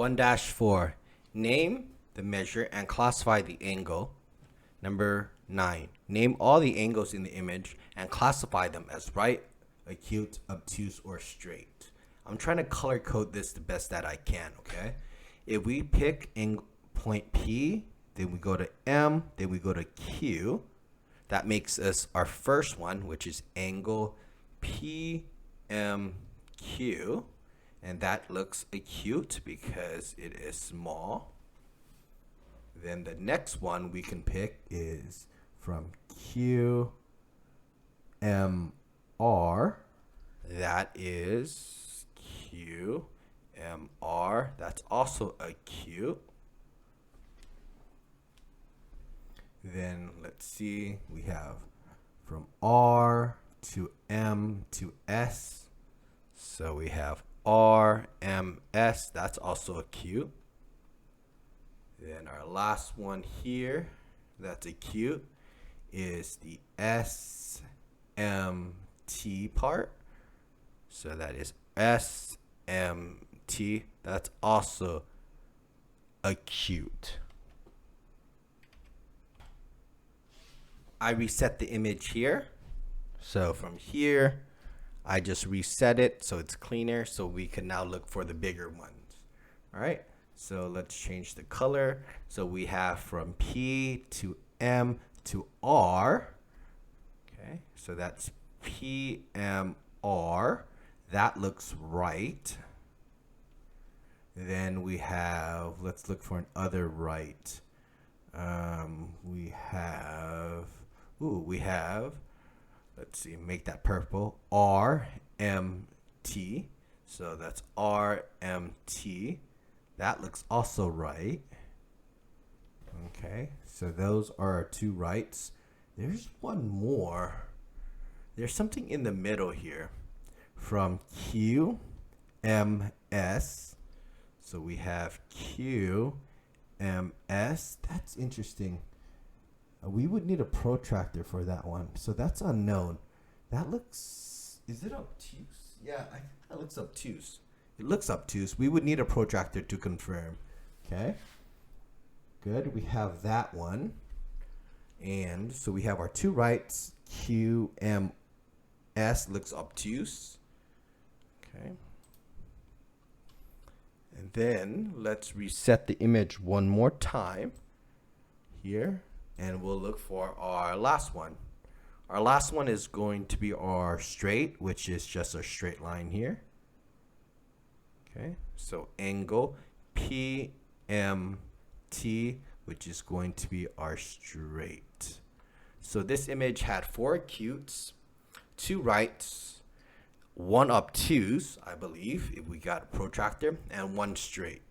1-4. Name the measure and classify the angle. Number 9. Name all the angles in the image and classify them as right, acute, obtuse, or straight. I'm trying to color code this the best that I can, okay? If we pick point P, then we go to M, then we go to Q. That makes us our first one, which is angle PMQ. And that looks acute because it is small. Then the next one we can pick is from QMR. That is QMR. That's also acute. Then let's see, we have from R to M to S. So we have RMS, that's also acute. Then our last one here, that's acute, is the SMT part. So that is SMT, that's also acute. I reset the image here. So from here, I just reset it so it's cleaner, so we can now look for the bigger ones. All right, so let's change the color. So we have from P to M to R. Okay, so that's PMR. That looks right. Then we have, let's look for another right. We have, let's see, make that purple, RMT. So that's RMT. That looks also right. Okay, so those are our two rights. There's one more. There's something in the middle here from QMS. So we have QMS. That's interesting. We would need a protractor for that one. So that's unknown. That looks, is it obtuse? Yeah, I think that looks obtuse. It looks obtuse. We would need a protractor to confirm. Okay. Good. We have that one. And so we have our two rights. QMS looks obtuse. Okay. And then let's reset the image one more time here. And we'll look for our last one. Our last one is going to be our straight, which is just a straight line here. Okay, so angle PMT, which is going to be our straight. So this image had 4 acutes, 2 rights, 1 obtuse, I believe, if we got a protractor, and 1 straight.